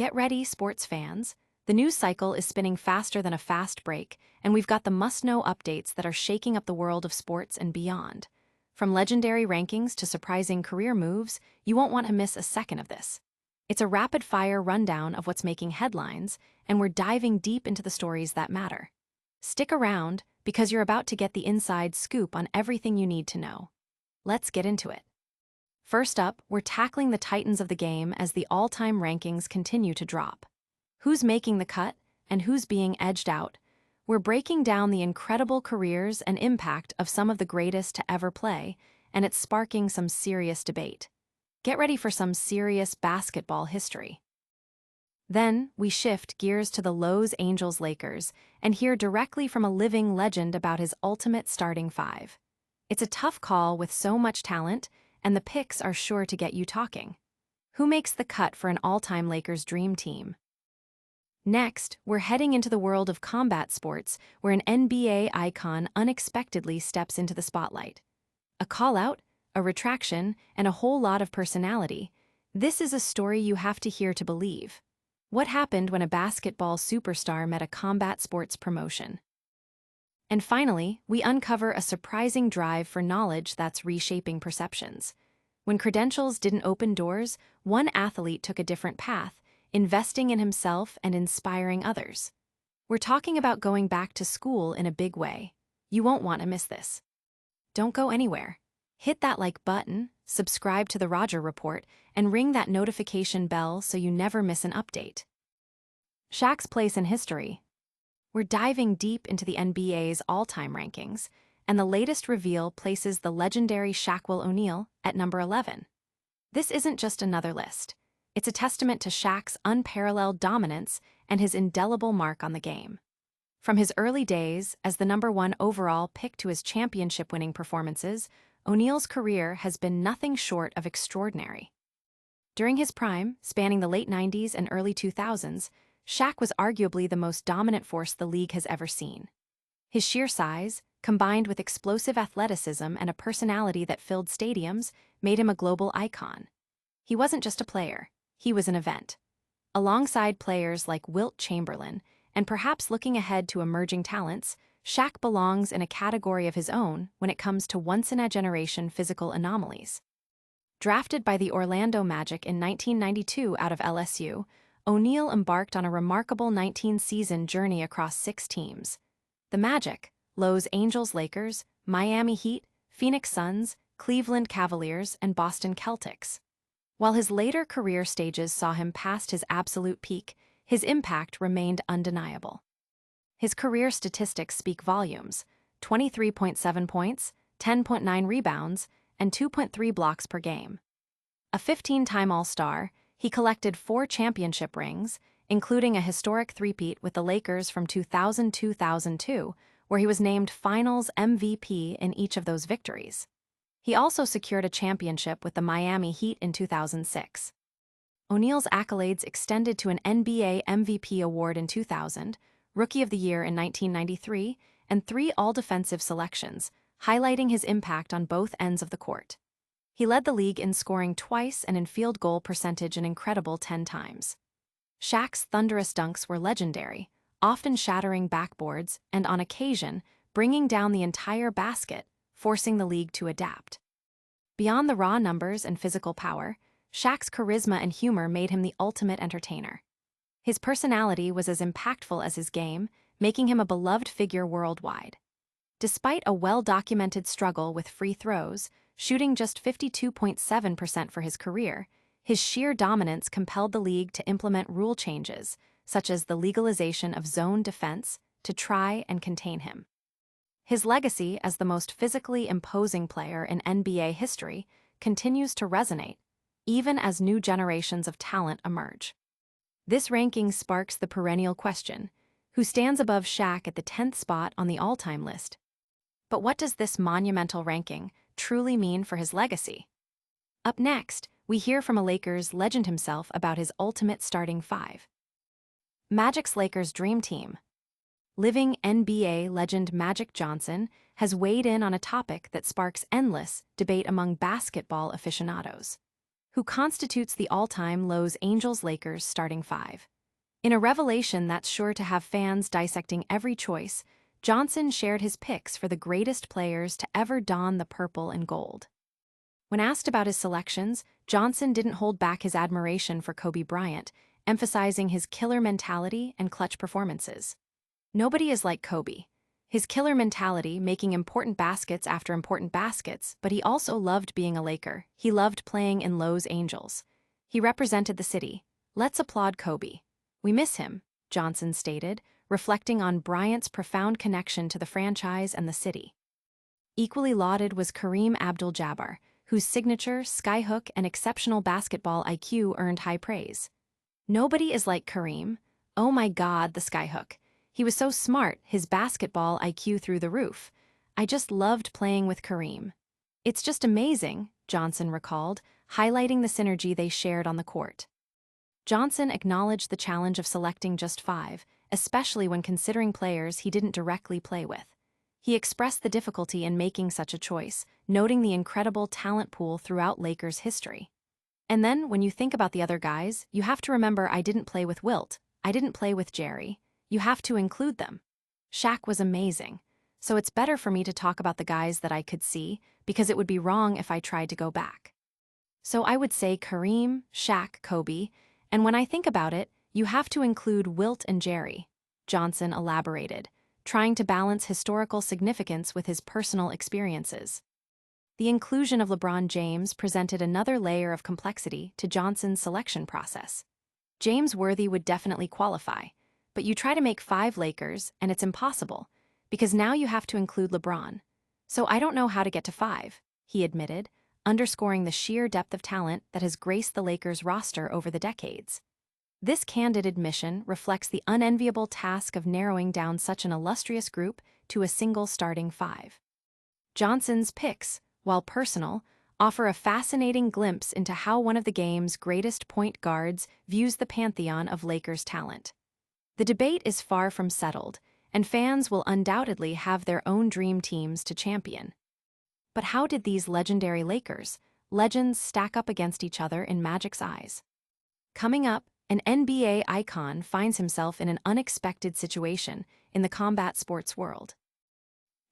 Get ready, sports fans. The news cycle is spinning faster than a fast break, and we've got the must-know updates that are shaking up the world of sports and beyond. From legendary rankings to surprising career moves, you won't want to miss a second of this. It's a rapid-fire rundown of what's making headlines, and we're diving deep into the stories that matter. Stick around, because you're about to get the inside scoop on everything you need to know. Let's get into it. First up, we're tackling the titans of the game as the all-time rankings continue to drop. Who's making the cut, and who's being edged out? We're breaking down the incredible careers and impact of some of the greatest to ever play, and it's sparking some serious debate. Get ready for some serious basketball history. Then, we shift gears to the Los Angeles Lakers and hear directly from a living legend about his ultimate starting five. It's a tough call with so much talent, and the picks are sure to get you talking. Who makes the cut for an all-time Lakers dream team? Next, we're heading into the world of combat sports, where an NBA icon unexpectedly steps into the spotlight. A call-out, a retraction, and a whole lot of personality. This is a story you have to hear to believe. What happened when a basketball superstar met a combat sports promotion? And finally, we uncover a surprising drive for knowledge that's reshaping perceptions. When credentials didn't open doors, one athlete took a different path, investing in himself and inspiring others. We're talking about going back to school in a big way. You won't want to miss this. Don't go anywhere. Hit that like button, subscribe to the Roger Report, and ring that notification bell so you never miss an update. Shaq's place in history. We're diving deep into the NBA's all-time rankings, and the latest reveal places the legendary Shaquille O'Neal at number 11. This isn't just another list. It's a testament to Shaq's unparalleled dominance and his indelible mark on the game. From his early days as the number 1 overall pick to his championship-winning performances, O'Neal's career has been nothing short of extraordinary. During his prime, spanning the late 90s and early 2000s, Shaq was arguably the most dominant force the league has ever seen. His sheer size, combined with explosive athleticism and a personality that filled stadiums, made him a global icon. He wasn't just a player. He was an event. Alongside players like Wilt Chamberlain, and perhaps looking ahead to emerging talents, Shaq belongs in a category of his own when it comes to once-in-a-generation physical anomalies. Drafted by the Orlando Magic in 1992 out of LSU, O'Neal embarked on a remarkable 19-season journey across 6 teams. The Magic, Los Angeles Lakers, Miami Heat, Phoenix Suns, Cleveland Cavaliers, and Boston Celtics. While his later career stages saw him past his absolute peak, his impact remained undeniable. His career statistics speak volumes: 23.7 points, 10.9 rebounds, and 2.3 blocks per game. A 15-time All-Star, he collected 4 championship rings, including a historic three-peat with the Lakers from 2000-2002, where he was named Finals MVP in each of those victories. He also secured a championship with the Miami Heat in 2006. O'Neal's accolades extended to an NBA MVP award in 2000, Rookie of the Year in 1993, and 3 All-Defensive selections, highlighting his impact on both ends of the court. He led the league in scoring twice and in field goal percentage an incredible 10 times. Shaq's thunderous dunks were legendary, often shattering backboards and, on occasion, bringing down the entire basket, forcing the league to adapt. Beyond the raw numbers and physical power, Shaq's charisma and humor made him the ultimate entertainer. His personality was as impactful as his game, making him a beloved figure worldwide. Despite a well-documented struggle with free throws, shooting just 52.7% for his career, his sheer dominance compelled the league to implement rule changes, such as the legalization of zone defense, to try and contain him. His legacy as the most physically imposing player in NBA history continues to resonate, even as new generations of talent emerge. This ranking sparks the perennial question: who stands above Shaq at the 10th spot on the all-time list? But what does this monumental ranking truly mean for his legacy? Up next, we hear from a Lakers legend himself about his ultimate starting five. Magic's Lakers dream team. Living NBA legend Magic Johnson has weighed in on a topic that sparks endless debate among basketball aficionados. who constitutes the all-time Los Angeles-Lakers starting five. In a revelation that's sure to have fans dissecting every choice, Johnson shared his picks for the greatest players to ever don the purple and gold. When asked about his selections, Johnson didn't hold back his admiration for Kobe Bryant, emphasizing his killer mentality and clutch performances. Nobody is like Kobe. His killer mentality, making important baskets after important baskets, but he also loved being a Laker. He loved playing in Los Angeles. He represented the city. Let's applaud Kobe. We miss him, Johnson stated, reflecting on Bryant's profound connection to the franchise and the city. Equally lauded was Kareem Abdul-Jabbar, whose signature, skyhook, and exceptional basketball IQ earned high praise. Nobody is like Kareem. Oh my God, the skyhook. He was so smart, his basketball IQ through the roof. I just loved playing with Kareem. It's just amazing, Johnson recalled, highlighting the synergy they shared on the court. Johnson acknowledged the challenge of selecting just five, especially when considering players he didn't directly play with. He expressed the difficulty in making such a choice, noting the incredible talent pool throughout Lakers history. And then, when you think about the other guys, you have to remember I didn't play with Wilt, I didn't play with Jerry. You have to include them. Shaq was amazing, so it's better for me to talk about the guys that I could see, because it would be wrong if I tried to go back. So I would say Kareem, Shaq, Kobe, and when I think about it, you have to include Wilt and Jerry, Johnson elaborated, trying to balance historical significance with his personal experiences. The inclusion of LeBron James presented another layer of complexity to Johnson's selection process. James Worthy would definitely qualify, but you try to make five Lakers, and it's impossible, because now you have to include LeBron. So I don't know how to get to five, he admitted, underscoring the sheer depth of talent that has graced the Lakers' roster over the decades. This candid admission reflects the unenviable task of narrowing down such an illustrious group to a single starting five. Johnson's picks, while personal, offer a fascinating glimpse into how one of the game's greatest point guards views the pantheon of Lakers talent. The debate is far from settled, and fans will undoubtedly have their own dream teams to champion. But how did these legendary Lakers, legends, stack up against each other in Magic's eyes? Coming up, an NBA icon finds himself in an unexpected situation in the combat sports world.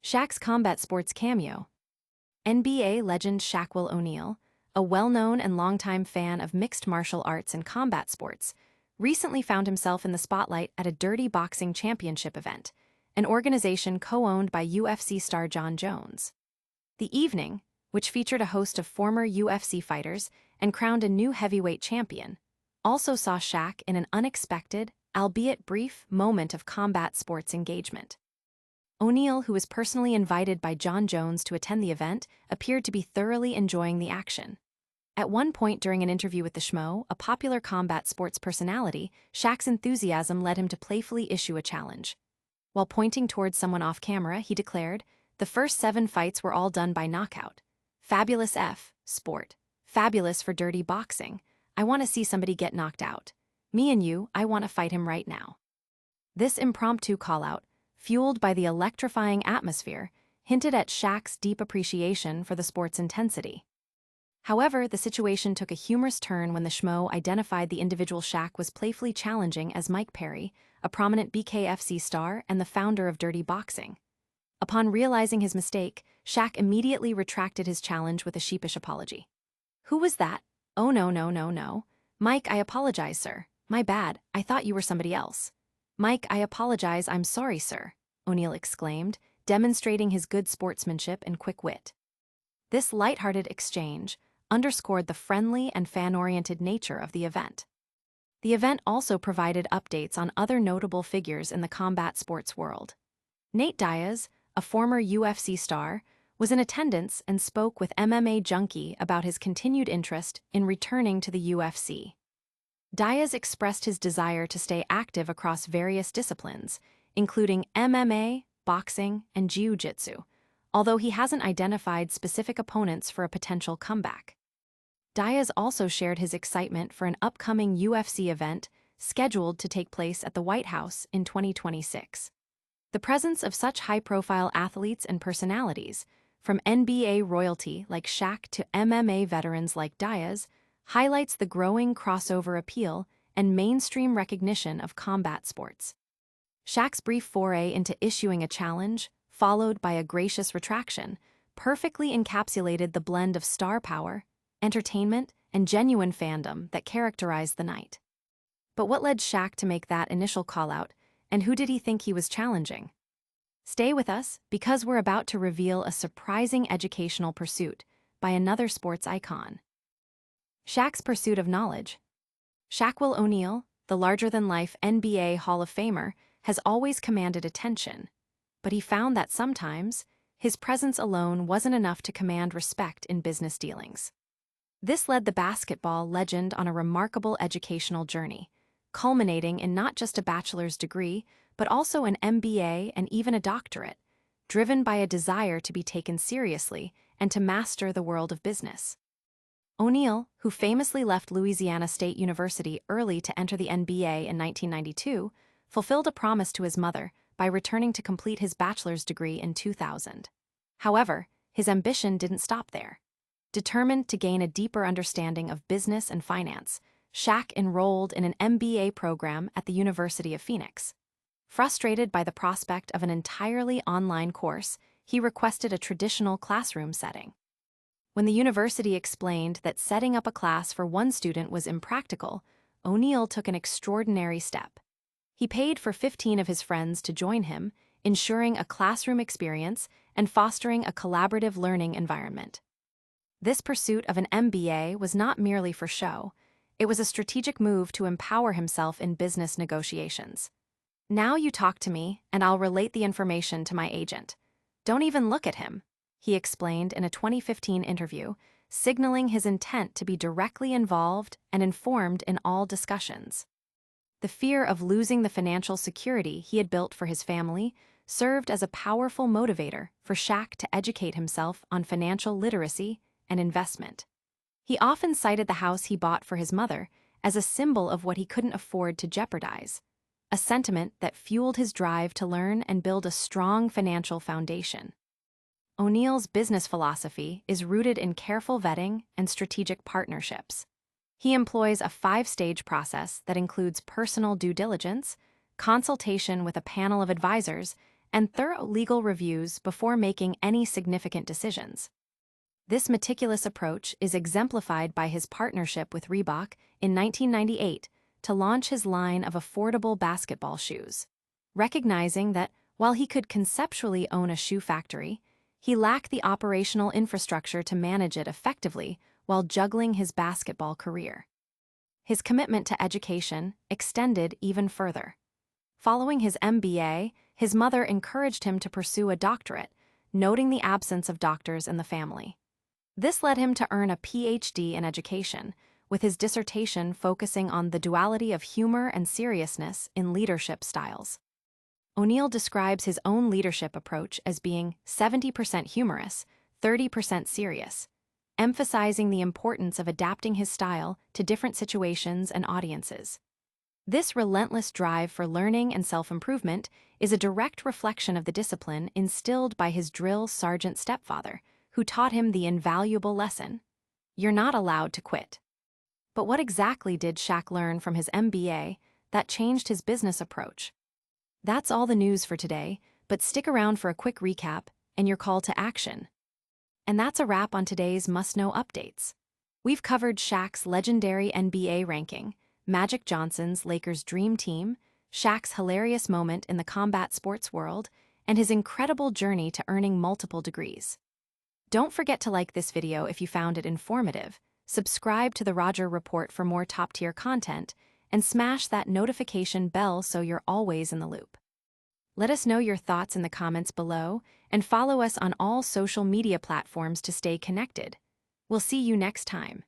Shaq's combat sports cameo. NBA legend Shaquille O'Neal, a well-known and longtime fan of mixed martial arts and combat sports, recently found himself in the spotlight at a Dirty Boxing Championship event, an organization co-owned by UFC star Jon Jones. The evening, which featured a host of former UFC fighters and crowned a new heavyweight champion, also saw Shaq in an unexpected, albeit brief, moment of combat sports engagement. O'Neal, who was personally invited by Jon Jones to attend the event, appeared to be thoroughly enjoying the action. At one point during an interview with the Schmo, a popular combat sports personality, Shaq's enthusiasm led him to playfully issue a challenge. While pointing towards someone off camera, he declared, "The first 7 fights were all done by knockout. Fabulous F, sport. Fabulous for dirty boxing. I want to see somebody get knocked out. Me and you, I want to fight him right now." This impromptu call-out, fueled by the electrifying atmosphere, hinted at Shaq's deep appreciation for the sport's intensity. However, the situation took a humorous turn when the Schmo identified the individual Shaq was playfully challenging as Mike Perry, a prominent BKFC star and the founder of Dirty Boxing. Upon realizing his mistake, Shaq immediately retracted his challenge with a sheepish apology. "Who was that? Oh no. Mike, I apologize, sir. My bad, I thought you were somebody else." "Mike, I apologize, I'm sorry, sir," O'Neal exclaimed, demonstrating his good sportsmanship and quick wit. This lighthearted exchange underscored the friendly and fan-oriented nature of the event. The event also provided updates on other notable figures in the combat sports world. Nate Diaz, a former UFC star, was in attendance and spoke with MMA Junkie about his continued interest in returning to the UFC. Diaz expressed his desire to stay active across various disciplines, including MMA, boxing, and jiu-jitsu, although he hasn't identified specific opponents for a potential comeback. Diaz also shared his excitement for an upcoming UFC event scheduled to take place at the White House in 2026. The presence of such high-profile athletes and personalities, from NBA royalty like Shaq to MMA veterans like Diaz, highlights the growing crossover appeal and mainstream recognition of combat sports. Shaq's brief foray into issuing a challenge, followed by a gracious retraction, perfectly encapsulated the blend of star power, entertainment, and genuine fandom that characterized the night. But what led Shaq to make that initial call-out, and who did he think he was challenging? Stay with us, because we're about to reveal a surprising educational pursuit by another sports icon. Shaq's pursuit of knowledge. Shaquille O'Neal, the larger-than-life NBA Hall of Famer, has always commanded attention, but he found that sometimes his presence alone wasn't enough to command respect in business dealings. This led the basketball legend on a remarkable educational journey, culminating in not just a bachelor's degree, but also an MBA and even a doctorate, driven by a desire to be taken seriously and to master the world of business. O'Neal, who famously left Louisiana State University early to enter the NBA in 1992, fulfilled a promise to his mother by returning to complete his bachelor's degree in 2000. However, his ambition didn't stop there. Determined to gain a deeper understanding of business and finance, Shaq enrolled in an MBA program at the University of Phoenix. Frustrated by the prospect of an entirely online course, he requested a traditional classroom setting. When the university explained that setting up a class for one student was impractical, O'Neal took an extraordinary step. He paid for 15 of his friends to join him, ensuring a classroom experience and fostering a collaborative learning environment. This pursuit of an MBA was not merely for show. It was a strategic move to empower himself in business negotiations. "Now you talk to me, and I'll relate the information to my agent. Don't even look at him," he explained in a 2015 interview, signaling his intent to be directly involved and informed in all discussions. The fear of losing the financial security he had built for his family served as a powerful motivator for Shaq to educate himself on financial literacy and investment. He often cited the house he bought for his mother as a symbol of what he couldn't afford to jeopardize, a sentiment that fueled his drive to learn and build a strong financial foundation. O'Neal's business philosophy is rooted in careful vetting and strategic partnerships. He employs a 5-stage process that includes personal due diligence, consultation with a panel of advisors, and thorough legal reviews before making any significant decisions. This meticulous approach is exemplified by his partnership with Reebok in 1998 to launch his line of affordable basketball shoes. Recognizing that while he could conceptually own a shoe factory, he lacked the operational infrastructure to manage it effectively while juggling his basketball career. His commitment to education extended even further. Following his MBA, his mother encouraged him to pursue a doctorate, noting the absence of doctors in the family. This led him to earn a PhD in education, with his dissertation focusing on the duality of humor and seriousness in leadership styles. O'Neal describes his own leadership approach as being 70% humorous, 30% serious, emphasizing the importance of adapting his style to different situations and audiences. This relentless drive for learning and self-improvement is a direct reflection of the discipline instilled by his drill sergeant stepfather, who taught him the invaluable lesson: "You're not allowed to quit." But what exactly did Shaq learn from his MBA that changed his business approach? That's all the news for today, but stick around for a quick recap and your call to action. And that's a wrap on today's must-know updates. We've covered Shaq's legendary NBA ranking, Magic Johnson's Lakers dream team, Shaq's hilarious moment in the combat sports world, and his incredible journey to earning multiple degrees. Don't forget to like this video if you found it informative, subscribe to the Roger Report for more top-tier content, and smash that notification bell so you're always in the loop. Let us know your thoughts in the comments below, and follow us on all social media platforms to stay connected. We'll see you next time.